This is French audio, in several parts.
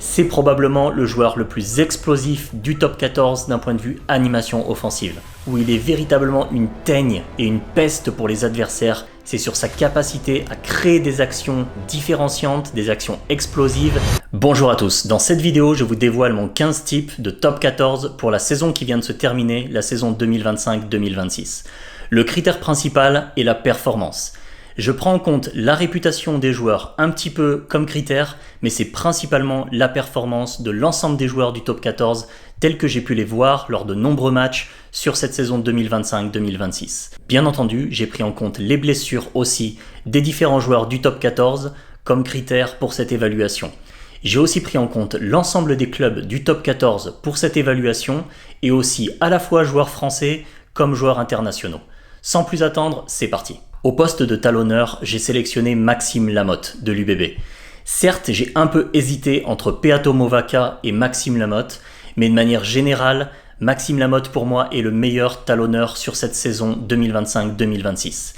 C'est probablement le joueur le plus explosif du top 14 d'un point de vue animation offensive, où il est véritablement une teigne et une peste pour les adversaires. C'est sur sa capacité à créer des actions différenciantes, des actions explosives. Bonjour à tous, dans cette vidéo je vous dévoile mon 15 types de top 14 pour la saison qui vient de se terminer, la saison 2025-2026. Le critère principal est la performance. Je prends en compte la réputation des joueurs un petit peu comme critère, mais c'est principalement la performance de l'ensemble des joueurs du top 14 tels que j'ai pu les voir lors de nombreux matchs sur cette saison 2025-2026. Bien entendu, j'ai pris en compte les blessures aussi des différents joueurs du top 14 comme critère pour cette évaluation. J'ai aussi pris en compte l'ensemble des clubs du top 14 pour cette évaluation et aussi à la fois joueurs français comme joueurs internationaux. Sans plus attendre, c'est parti. Au poste de talonneur, j'ai sélectionné Maxime Lamotte de l'UBB. Certes, j'ai un peu hésité entre Peato Movaca et Maxime Lamotte, mais de manière générale, Maxime Lamotte pour moi est le meilleur talonneur sur cette saison 2025-2026.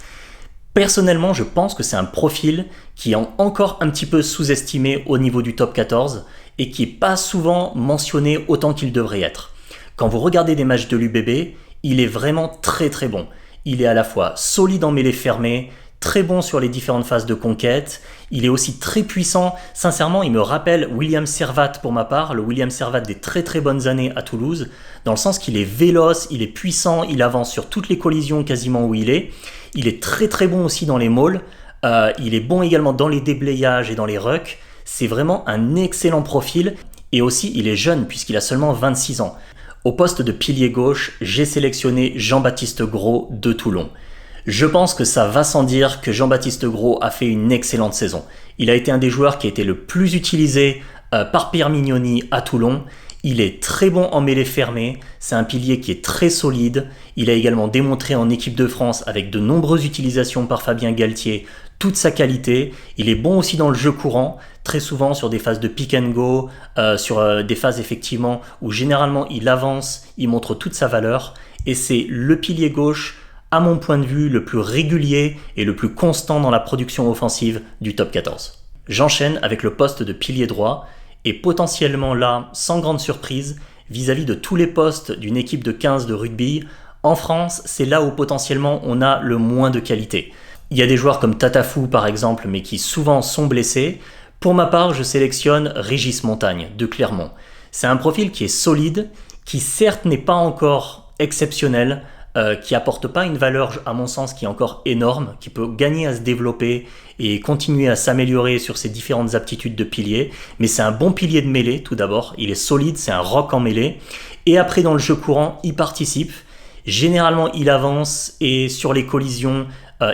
Personnellement, je pense que c'est un profil qui est encore un petit peu sous-estimé au niveau du top 14 et qui n'est pas souvent mentionné autant qu'il devrait être. Quand vous regardez des matchs de l'UBB, il est vraiment très très bon. Il est à la fois solide en mêlée fermée, très bon sur les différentes phases de conquête. Il est aussi très puissant. Sincèrement, il me rappelle William Servat pour ma part, le William Servat des très très bonnes années à Toulouse, dans le sens qu'il est véloce, il est puissant, il avance sur toutes les collisions quasiment où il est. Il est très très bon aussi dans les mauls. Il est bon également dans les déblayages et dans les rucks. C'est vraiment un excellent profil. Et aussi, il est jeune puisqu'il a seulement 26 ans. Au poste de pilier gauche, j'ai sélectionné Jean-Baptiste Gros de Toulon. Je pense que ça va sans dire que Jean-Baptiste Gros a fait une excellente saison. Il a été un des joueurs qui a été le plus utilisé par Pierre Mignoni à Toulon. Il est très bon en mêlée fermée, c'est un pilier qui est très solide. Il a également démontré en équipe de France avec de nombreuses utilisations par Fabien Galtier toute sa qualité. Il est bon aussi dans le jeu courant, très souvent sur des phases de pick and go, sur des phases effectivement où généralement il avance, il montre toute sa valeur. Et c'est le pilier gauche, à mon point de vue, le plus régulier et le plus constant dans la production offensive du top 14. J'enchaîne avec le poste de pilier droit. Et potentiellement là, sans grande surprise, vis-à-vis de tous les postes d'une équipe de 15 de rugby, en France, c'est là où potentiellement on a le moins de qualité. Il y a des joueurs comme Tatafou par exemple, mais qui souvent sont blessés. Pour ma part, je sélectionne Régis Montagne de Clermont. C'est un profil qui est solide, qui certes n'est pas encore exceptionnel, qui apporte pas une valeur à mon sens qui est encore énorme, qui peut gagner à se développer et continuer à s'améliorer sur ses différentes aptitudes de pilier, mais c'est un bon pilier de mêlée tout d'abord, il est solide, c'est un rock en mêlée, et après dans le jeu courant, il participe, généralement il avance et sur les collisions,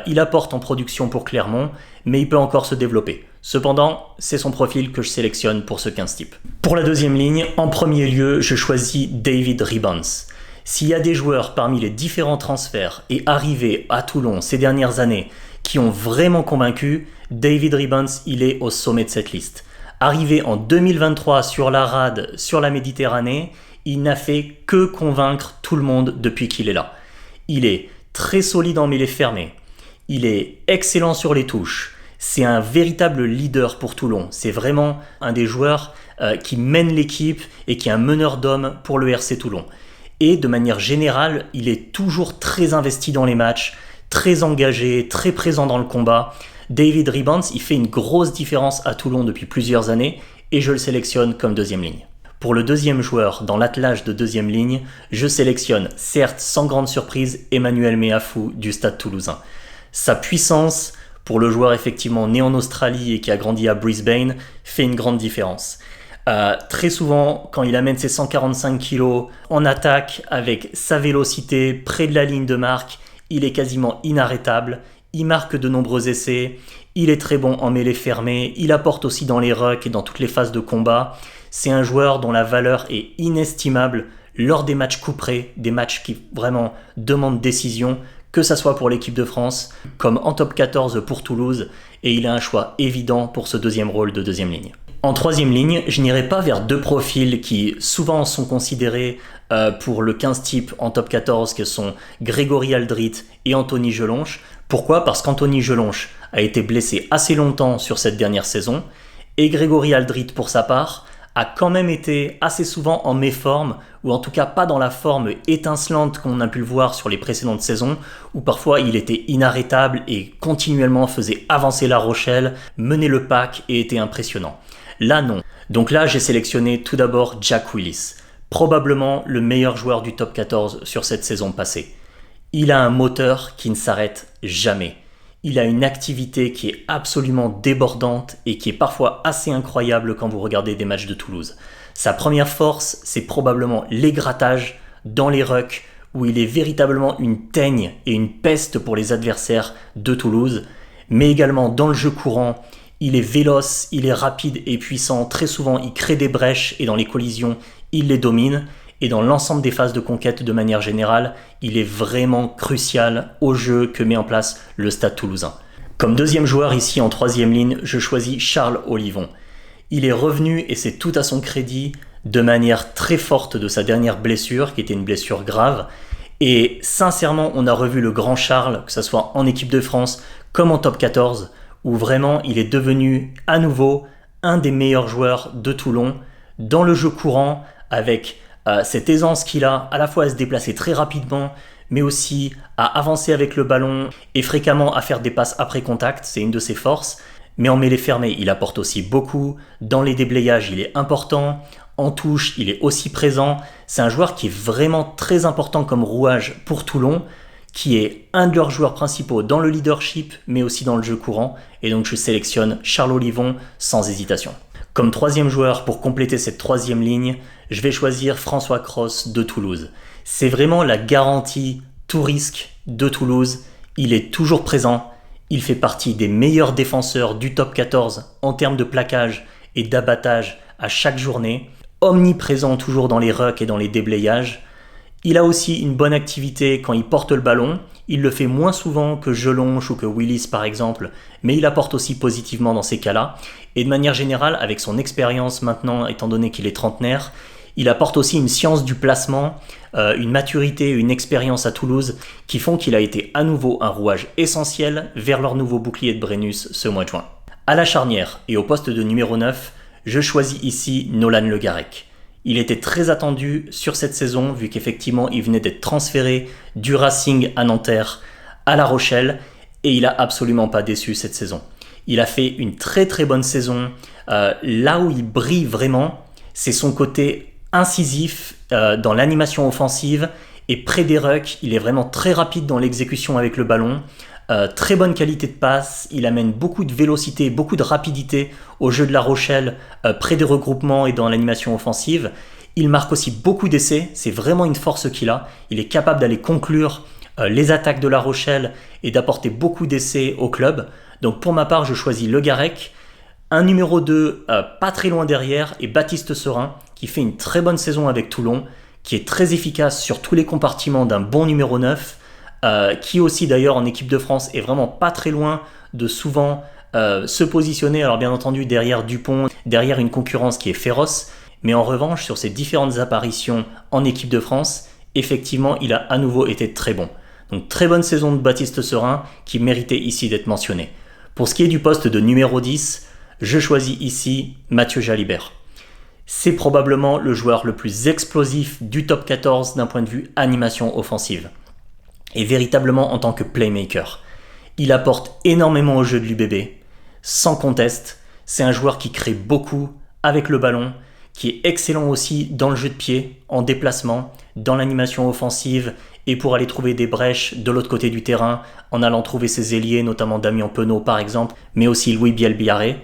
il apporte en production pour Clermont, mais il peut encore se développer. Cependant, c'est son profil que je sélectionne pour ce 15 type. Pour la deuxième ligne, en premier lieu, je choisis David Ribbans. S'il y a des joueurs parmi les différents transferts et arrivés à Toulon ces dernières années qui ont vraiment convaincu, David Ribbans, il est au sommet de cette liste. Arrivé en 2023 sur la rade, sur la Méditerranée, il n'a fait que convaincre tout le monde depuis qu'il est là. Il est très solide en mêlée fermée, il est excellent sur les touches, c'est un véritable leader pour Toulon. C'est vraiment un des joueurs qui mène l'équipe et qui est un meneur d'hommes pour le RC Toulon. Et de manière générale, il est toujours très investi dans les matchs, très engagé, très présent dans le combat. David Ribbans, il fait une grosse différence à Toulon depuis plusieurs années et je le sélectionne comme deuxième ligne. Pour le deuxième joueur dans l'attelage de deuxième ligne, je sélectionne, certes sans grande surprise, Emmanuel Meafou du Stade Toulousain. Sa puissance, pour le joueur effectivement né en Australie et qui a grandi à Brisbane, fait une grande différence. Très souvent, quand il amène ses 145 kg en attaque avec sa vélocité près de la ligne de marque, il est quasiment inarrêtable. Il marque de nombreux essais, il est très bon en mêlée fermée, il apporte aussi dans les rucks et dans toutes les phases de combat. C'est un joueur dont la valeur est inestimable lors des matchs couperés, des matchs qui vraiment demandent décision, que ça soit pour l'équipe de France comme en top 14 pour Toulouse, et il a un choix évident pour ce deuxième rôle de deuxième ligne. En troisième ligne, je n'irai pas vers deux profils qui souvent sont considérés pour le 15 type en top 14, que sont Grégory Aldrit et Anthony Gelonche. Pourquoi ? Parce qu'Anthony Gelonche a été blessé assez longtemps sur cette dernière saison, et Grégory Aldrit, pour sa part, a quand même été assez souvent en méforme, ou en tout cas pas dans la forme étincelante qu'on a pu le voir sur les précédentes saisons, où parfois il était inarrêtable et continuellement faisait avancer La Rochelle, menait le pack et était impressionnant. Là non. Donc là j'ai sélectionné tout d'abord Jack Willis, probablement le meilleur joueur du top 14 sur cette saison passée. Il a un moteur qui ne s'arrête jamais. Il a une activité qui est absolument débordante et qui est parfois assez incroyable quand vous regardez des matchs de Toulouse. Sa première force, c'est probablement l'égratage dans les rucks où il est véritablement une teigne et une peste pour les adversaires de Toulouse, mais également dans le jeu courant. Il est véloce, il est rapide et puissant, très souvent il crée des brèches et dans les collisions, il les domine. Et dans l'ensemble des phases de conquête de manière générale, il est vraiment crucial au jeu que met en place le Stade Toulousain. Comme deuxième joueur ici en troisième ligne, je choisis Charles Olivon. Il est revenu, et c'est tout à son crédit, de manière très forte de sa dernière blessure, qui était une blessure grave. Et sincèrement, on a revu le grand Charles, que ce soit en équipe de France comme en top 14, où vraiment il est devenu à nouveau un des meilleurs joueurs de Toulon, dans le jeu courant, avec cette aisance qu'il a à la fois à se déplacer très rapidement, mais aussi à avancer avec le ballon et fréquemment à faire des passes après contact, c'est une de ses forces. Mais en mêlée fermée, il apporte aussi beaucoup. Dans les déblayages, il est important. En touche, il est aussi présent. C'est un joueur qui est vraiment très important comme rouage pour Toulon, qui est un de leurs joueurs principaux dans le leadership, mais aussi dans le jeu courant. Et donc je sélectionne Charles Olivon sans hésitation. Comme troisième joueur, pour compléter cette troisième ligne, je vais choisir François Cros de Toulouse. C'est vraiment la garantie tout risque de Toulouse. Il est toujours présent. Il fait partie des meilleurs défenseurs du top 14 en termes de plaquage et d'abattage à chaque journée. Omniprésent toujours dans les rucks et dans les déblayages. Il a aussi une bonne activité quand il porte le ballon. Il le fait moins souvent que Jelonche ou que Willis par exemple, mais il apporte aussi positivement dans ces cas-là. Et de manière générale, avec son expérience maintenant, étant donné qu'il est trentenaire, il apporte aussi une science du placement, une maturité, une expérience à Toulouse qui font qu'il a été à nouveau un rouage essentiel vers leur nouveau bouclier de Brennus ce mois de juin. À la charnière et au poste de numéro 9, je choisis ici Nolan Le Garec. Il était très attendu sur cette saison vu qu'effectivement il venait d'être transféré du Racing à Nanterre à La Rochelle et il a absolument pas déçu cette saison. Il a fait une très très bonne saison. Là où il brille vraiment, c'est son côté incisif dans l'animation offensive et près des rucks. Il est vraiment très rapide dans l'exécution avec le ballon. Très bonne qualité de passe, il amène beaucoup de vélocité, beaucoup de rapidité au jeu de La Rochelle, près des regroupements et dans l'animation offensive. Il marque aussi beaucoup d'essais, c'est vraiment une force qu'il a. Il est capable d'aller conclure les attaques de La Rochelle et d'apporter beaucoup d'essais au club. Donc pour ma part, je choisis Le Garec. Un numéro 2 pas très loin derrière et Baptiste Serin qui fait une très bonne saison avec Toulon, qui est très efficace sur tous les compartiments d'un bon numéro 9. Qui aussi d'ailleurs en équipe de France est vraiment pas très loin de souvent se positionner, alors bien entendu derrière Dupont, derrière une concurrence qui est féroce, mais en revanche sur ses différentes apparitions en équipe de France, effectivement il a à nouveau été très bon. Donc très bonne saison de Baptiste Serin qui méritait ici d'être mentionné. Pour ce qui est du poste de numéro 10, je choisis ici Mathieu Jalibert. C'est probablement le joueur le plus explosif du top 14 d'un point de vue animation offensive. Et véritablement en tant que playmaker. Il apporte énormément au jeu de l'UBB, sans conteste. C'est un joueur qui crée beaucoup avec le ballon, qui est excellent aussi dans le jeu de pied, en déplacement, dans l'animation offensive et pour aller trouver des brèches de l'autre côté du terrain, en allant trouver ses ailiers, notamment Damien Penaud par exemple, mais aussi Louis Bielbiarré.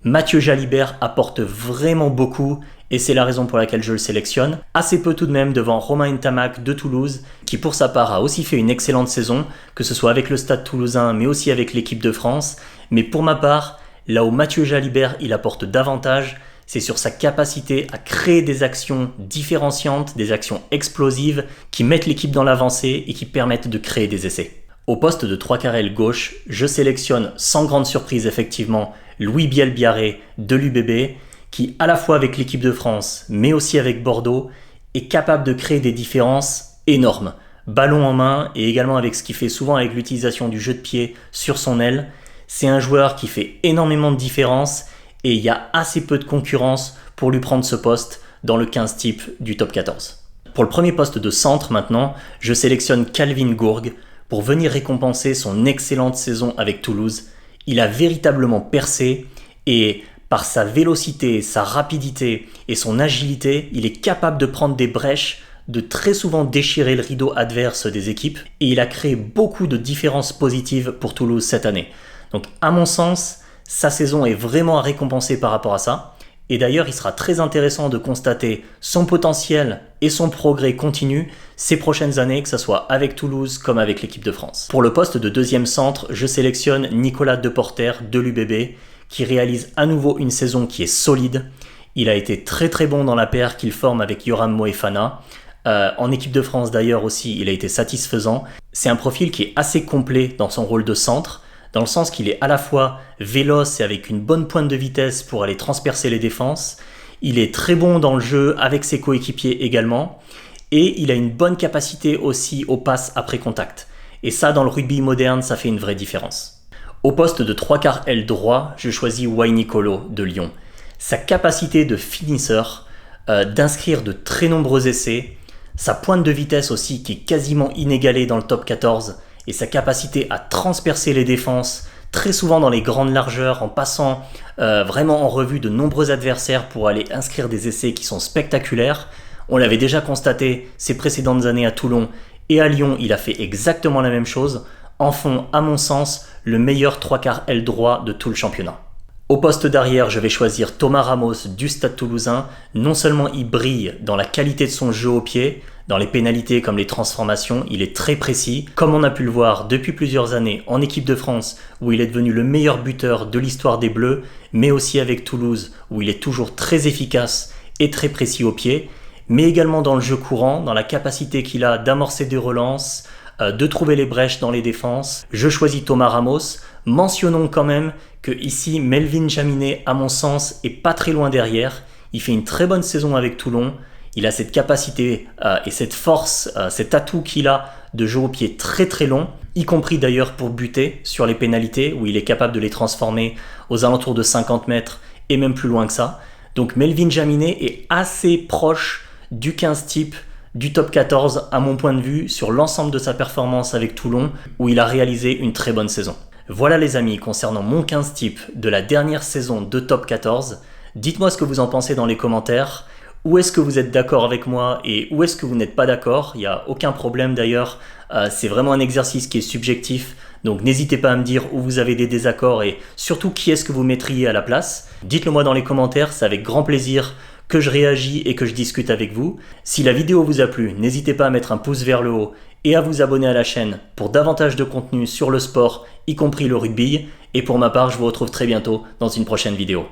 Mathieu Jalibert apporte vraiment beaucoup et c'est la raison pour laquelle je le sélectionne. Assez peu tout de même devant Romain Ntamak de Toulouse, qui pour sa part a aussi fait une excellente saison, que ce soit avec le Stade Toulousain mais aussi avec l'équipe de France. Mais pour ma part, là où Mathieu Jalibert il apporte davantage, c'est sur sa capacité à créer des actions différenciantes, des actions explosives qui mettent l'équipe dans l'avancée et qui permettent de créer des essais. Au poste de 3 quarts aile gauche, je sélectionne sans grande surprise effectivement Louis Bielbiarré de l'UBB, qui à la fois avec l'équipe de France mais aussi avec Bordeaux est capable de créer des différences énormes. Ballon en main et également avec ce qu'il fait souvent avec l'utilisation du jeu de pied sur son aile. C'est un joueur qui fait énormément de différences et il y a assez peu de concurrence pour lui prendre ce poste dans le 15 type du top 14. Pour le premier poste de centre maintenant, je sélectionne Calvin Gourg pour venir récompenser son excellente saison avec Toulouse. Il a véritablement percé et par sa vélocité, sa rapidité et son agilité, il est capable de prendre des brèches, de très souvent déchirer le rideau adverse des équipes et il a créé beaucoup de différences positives pour Toulouse cette année. Donc à mon sens, sa saison est vraiment à récompenser par rapport à ça. Et d'ailleurs, il sera très intéressant de constater son potentiel et son progrès continu ces prochaines années, que ce soit avec Toulouse comme avec l'équipe de France. Pour le poste de deuxième centre, je sélectionne Nicolas Deporter de l'UBB, qui réalise à nouveau une saison qui est solide. Il a été très très bon dans la paire qu'il forme avec Yoram Moefana. En équipe de France d'ailleurs aussi, il a été satisfaisant. C'est un profil qui est assez complet dans son rôle de centre, dans le sens qu'il est à la fois véloce et avec une bonne pointe de vitesse pour aller transpercer les défenses. Il est très bon dans le jeu avec ses coéquipiers également. Et il a une bonne capacité aussi aux passes après contact. Et ça, dans le rugby moderne, ça fait une vraie différence. Au poste de 3/4 aile droit, je choisis Wainicolo de Lyon. Sa capacité de finisseur, d'inscrire de très nombreux essais, sa pointe de vitesse aussi qui est quasiment inégalée dans le top 14, et sa capacité à transpercer les défenses, très souvent dans les grandes largeurs, en passant vraiment en revue de nombreux adversaires pour aller inscrire des essais qui sont spectaculaires. On l'avait déjà constaté ces précédentes années à Toulon et à Lyon, il a fait exactement la même chose, en font à mon sens le meilleur 3/4 aile droit de tout le championnat. Au poste d'arrière, je vais choisir Thomas Ramos du Stade Toulousain. Non seulement il brille dans la qualité de son jeu au pied, dans les pénalités comme les transformations, il est très précis, comme on a pu le voir depuis plusieurs années en équipe de France où il est devenu le meilleur buteur de l'histoire des Bleus, mais aussi avec Toulouse où il est toujours très efficace et très précis au pied, mais également dans le jeu courant, dans la capacité qu'il a d'amorcer des relances, de trouver les brèches dans les défenses. Je choisis Thomas Ramos. Mentionnons quand même que ici Melvin Jaminet, à mon sens, est pas très loin derrière. Il fait une très bonne saison avec Toulon. Il a cette capacité et cette force, cet atout qu'il a de jouer au pied très très long, y compris d'ailleurs pour buter sur les pénalités, où il est capable de les transformer aux alentours de 50 mètres et même plus loin que ça. Donc Melvin Jaminet est assez proche du 15 type du top 14 à mon point de vue sur l'ensemble de sa performance avec Toulon, où il a réalisé une très bonne saison. Voilà les amis, concernant mon 15 type de la dernière saison de top 14. Dites-moi ce que vous en pensez dans les commentaires. Où est-ce que vous êtes d'accord avec moi et où est-ce que vous n'êtes pas d'accord? Il n'y a aucun problème d'ailleurs, c'est vraiment un exercice qui est subjectif, donc n'hésitez pas à me dire où vous avez des désaccords et surtout qui est-ce que vous mettriez à la place. Dites-le moi dans les commentaires, c'est avec grand plaisir que je réagis et que je discute avec vous. Si la vidéo vous a plu, n'hésitez pas à mettre un pouce vers le haut et à vous abonner à la chaîne pour davantage de contenu sur le sport, y compris le rugby. Et pour ma part, je vous retrouve très bientôt dans une prochaine vidéo.